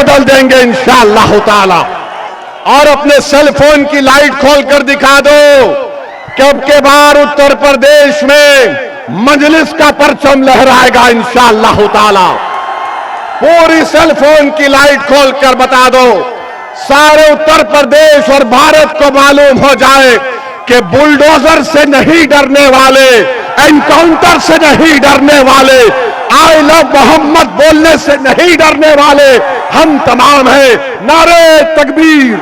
बदल देंगे इंशाअल्लाह ताला। और अपने सेल फोन की लाइट खोलकर दिखा दो कि अब के बार उत्तर प्रदेश में मजलिस का परचम लहराएगा इंशाअल्लाह ताला। पूरी सेल फोन की लाइट खोलकर बता दो, सारे उत्तर प्रदेश और भारत को मालूम हो जाए कि बुलडोजर से नहीं डरने वाले, एनकाउंटर से नहीं डरने वाले, आई लव मोहम्मद बोलने से नहीं डरने वाले हम तमाम हैं। नारे तकबीर।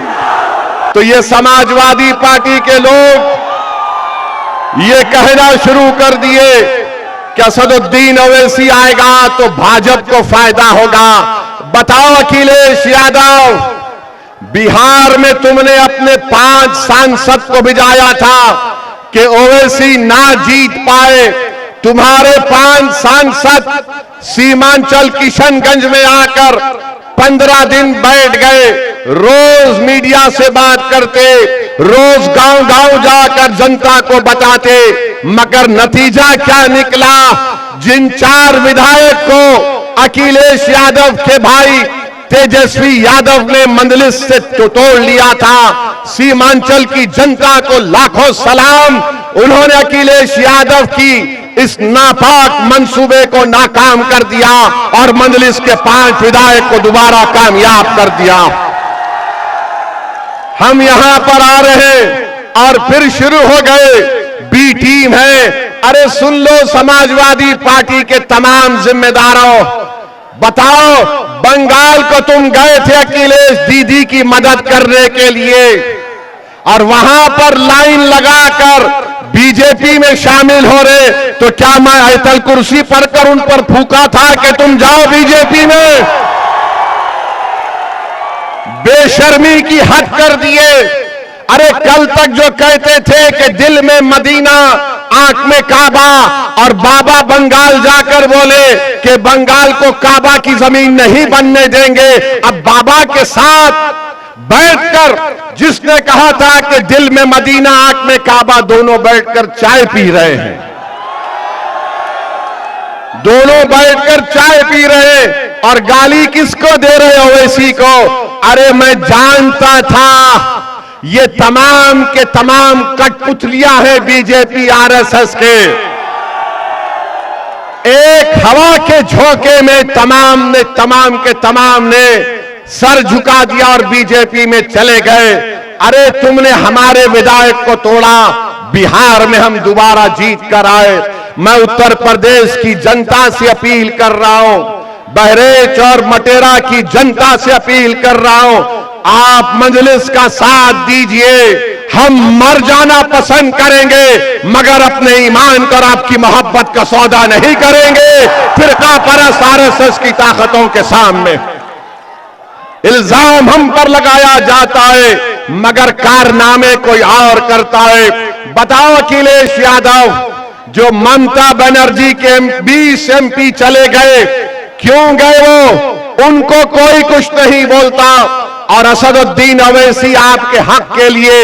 तो ये समाजवादी पार्टी के लोग ये कहना शुरू कर दिए कि असदुद्दीन ओवैसी आएगा तो भाजपा को फायदा होगा। बताओ अखिलेश यादव, बिहार में तुमने अपने 5 सांसद को भिजाया था कि ओवैसी ना जीत पाए। तुम्हारे 5 सांसद सीमांचल किशनगंज में आकर 15 दिन बैठ गए, रोज मीडिया से बात करते, रोज गांव-गांव जाकर जनता को बताते, मगर नतीजा क्या निकला? जिन 4 विधायक को अखिलेश यादव के भाई तेजस्वी यादव ने मंदलिस से तोड़ लिया था, सीमांचल की जनता को लाखों सलाम। उन्होंने अखिलेश यादव की इस नापाक मंसूबे को नाकाम कर दिया और मंदलिस के 5 विधायक को दोबारा कामयाब कर दिया। हम यहां पर आ रहे हैं और फिर शुरू हो गए बी टीम है। अरे सुन लो समाजवादी पार्टी के तमाम जिम्मेदारों, बताओ बंगाल को तुम गए थे अखिलेश दीदी की मदद करने के लिए और वहां पर लाइन लगाकर बीजेपी में शामिल हो रहे, तो क्या मैं आयतल कुर्सी पर कर उन पर फूका था कि तुम जाओ बीजेपी में? बेशर्मी की हद कर दिए। अरे कल तक जो कहते थे कि दिल में मदीना आंख में काबा, और बाबा बंगाल जाकर बोले कि बंगाल को काबा की जमीन नहीं बनने देंगे। अब बाबा के साथ बैठकर जिसने कहा था कि दिल में मदीना आंख में काबा, दोनों बैठकर चाय पी रहे हैं, दोनों बैठकर चाय पी रहे और गाली किसको दे रहे हो? ओवैसी को। अरे मैं जानता था ये तमाम के तमाम कठपुतलियां हैं बीजेपी आरएसएस के। एक हवा के झोंके में तमाम के तमाम ने सर झुका दिया और बीजेपी में चले गए। अरे तुमने हमारे विधायक को तोड़ा, बिहार में हम दोबारा जीत कर आए। मैं उत्तर प्रदेश की जनता से अपील कर रहा हूं, बहरेच और मटेरा की जनता से अपील कर रहा हूं, आप मजलिस का साथ दीजिए। हम मर जाना पसंद करेंगे मगर अपने ईमान पर आपकी मोहब्बत का सौदा नहीं करेंगे फिरका परस्त आरएसएस की ताकतों के सामने। इल्जाम हम पर लगाया जाता है मगर कारनामे कोई और करता है। बताओ अखिलेश यादव, जो ममता बनर्जी के 20 एमपी चले गए, क्यों गए वो? उनको कोई कुछ नहीं बोलता। और असदुद्दीन ओवैसी आपके हक के लिए,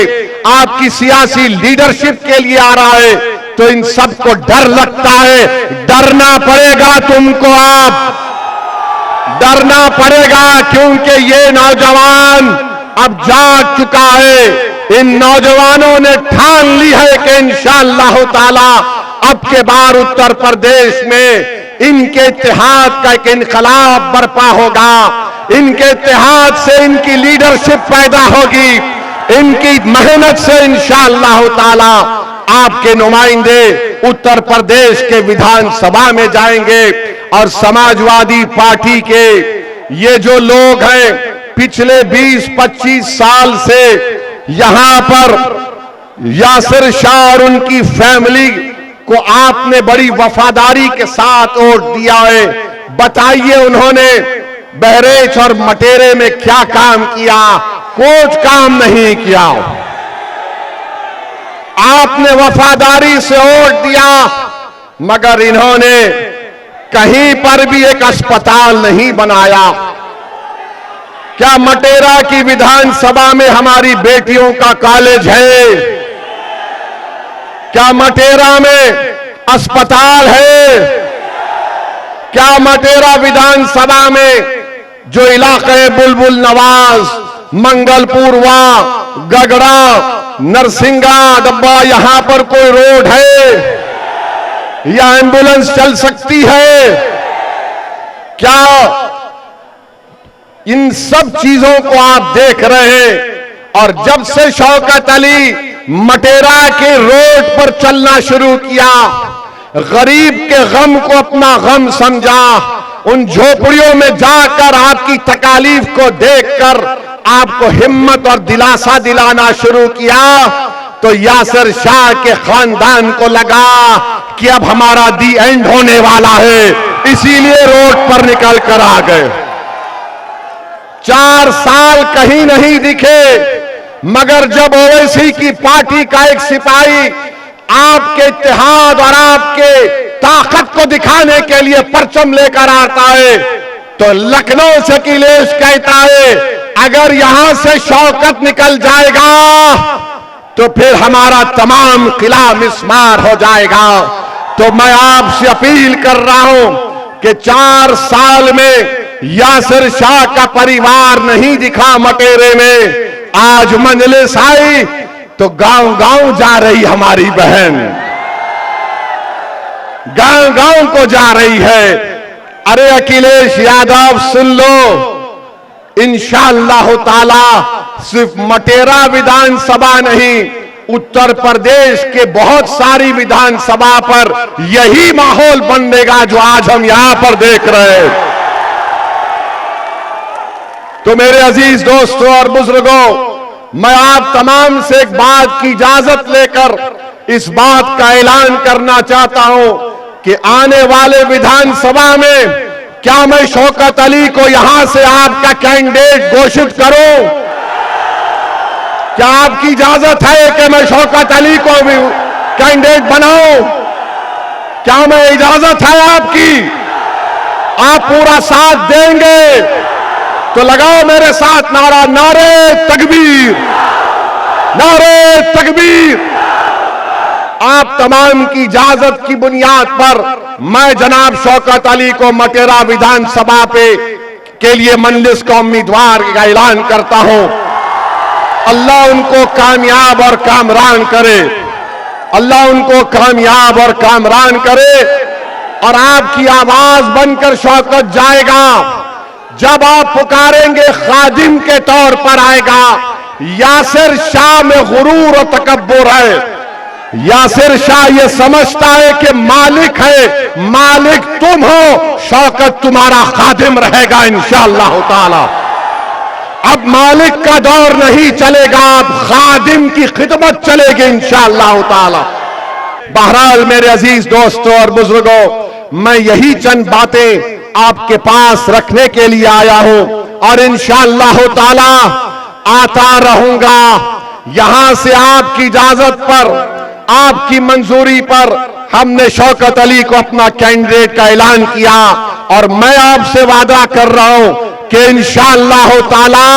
आपकी सियासी लीडरशिप के लिए आ रहा है, तो इन सबको डर लगता है। डरना पड़ेगा तुमको, आप डरना पड़ेगा, क्योंकि ये नौजवान अब जाग चुका है। इन नौजवानों ने ठान ली है कि इंशाअल्लाह ताला अब के बार उत्तर प्रदेश में इनके इत्तेहाद का एक इनकलाब बर्पा होगा। इनके इत्तेहाद से इनकी लीडरशिप पैदा होगी, इनकी मेहनत से इंशाअल्लाह ताला आपके नुमाइंदे उत्तर प्रदेश के विधानसभा में जाएंगे। और समाजवादी पार्टी के ये जो लोग हैं, पिछले 20-25 साल से यहां पर यासिर शाह और उनकी फैमिली को आपने बड़ी वफादारी के साथ वोट दिया है। बताइए उन्होंने बहरेच और मटेरे में क्या काम किया? कुछ काम नहीं किया। आपने वफादारी से वोट दिया मगर इन्होंने कहीं पर भी एक अस्पताल नहीं बनाया। क्या मटेरा की विधानसभा में हमारी बेटियों का कॉलेज है? क्या मटेरा में अस्पताल है? क्या मटेरा विधानसभा में जो इलाके बुलबुल नवाज, मंगलपुरवा, गगड़ा, नरसिंगा डब्बा, यहां पर कोई रोड है या एम्बुलेंस चल सकती है क्या? इन सब चीजों को आप देख रहे हैं। और जब से शौकत अली मटेरा के रोड पर चलना शुरू किया, गरीब के गम को अपना गम समझा, उन झोपड़ियों में जाकर आपकी तकालीफ को देखकर आपको हिम्मत और दिलासा दिलाना शुरू किया, तो यासिर शाह के खानदान को लगा कि अब हमारा दी एंड होने वाला है, इसीलिए रोड पर निकल कर आ गए। 4 साल कहीं नहीं दिखे, मगर जब ओवैसी की पार्टी का एक सिपाही आपके इत्तेहाद और आपके ताकत को दिखाने के लिए परचम लेकर आता है, तो लखनऊ से अखिलेश कहता है अगर यहां से शौकत निकल जाएगा तो फिर हमारा तमाम किला मिस्मार हो जाएगा। तो मैं आपसे अपील कर रहा हूं कि 4 साल में यासिर शाह का परिवार नहीं दिखा मटेरे में, आज मजलिस आई तो गांव गांव जा रही हमारी बहन, गांव गांव को जा रही है। अरे अखिलेश यादव सुन लो, इंशाअल्लाह ताला सिर्फ मटेरा विधानसभा नहीं, उत्तर प्रदेश के बहुत सारी विधानसभा पर यही माहौल बनेगा जो आज हम यहां पर देख रहे हैं। तो मेरे अजीज दोस्तों और बुजुर्गों, मैं आप तमाम से एक बात की इजाजत लेकर इस बात का ऐलान करना चाहता हूं कि आने वाले विधानसभा में क्या मैं शौकत अली को यहां से आपका कैंडिडेट घोषित करूं? क्या आपकी इजाजत है कि मैं शौकत अली को भी कैंडिडेट बनाऊं? क्या मैं इजाजत है आपकी? आप पूरा साथ देंगे तो लगाओ मेरे साथ नारा, नारे तकबीर, नारे तकबीर। आप तमाम की इजाजत की बुनियाद पर मैं जनाब शौकत अली को मटेरा विधानसभा के लिए मजलिस का उम्मीदवार का ऐलान करता हूं। अल्लाह उनको कामयाब और कामरान करे, अल्लाह उनको कामयाब और कामरान करे। और आपकी आवाज बनकर शौकत जाएगा, जब आप पुकारेंगे खादिम के तौर पर आएगा। यासिर शाह में गुरूर और तकब्बुर है। यासिर शाह ये समझता है कि मालिक है, मालिक तुम हो, शौकत तुम्हारा खादिम रहेगा इंशाअल्लाह ताला। अब मालिक का दौर नहीं चलेगा, अब खादिम की खिदमत चलेगी इंशाअल्लाह ताला। बहरहाल मेरे अजीज दोस्तों और बुजुर्गों, मैं यही चंद बातें आपके पास रखने के लिए आया हूं और इंशाअल्लाह ताला आता रहूंगा। यहां से आपकी इजाजत पर, आपकी मंजूरी पर हमने शौकत अली को अपना कैंडिडेट का ऐलान किया और मैं आपसे वादा कर रहा हूं कि इंशाअल्लाह ताला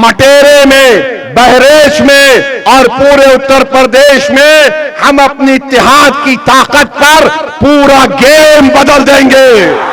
मटेरे में, बहरेच में और पूरे उत्तर प्रदेश में हम अपनी इत्तेहाद की ताकत पर पूरा गेम बदल देंगे।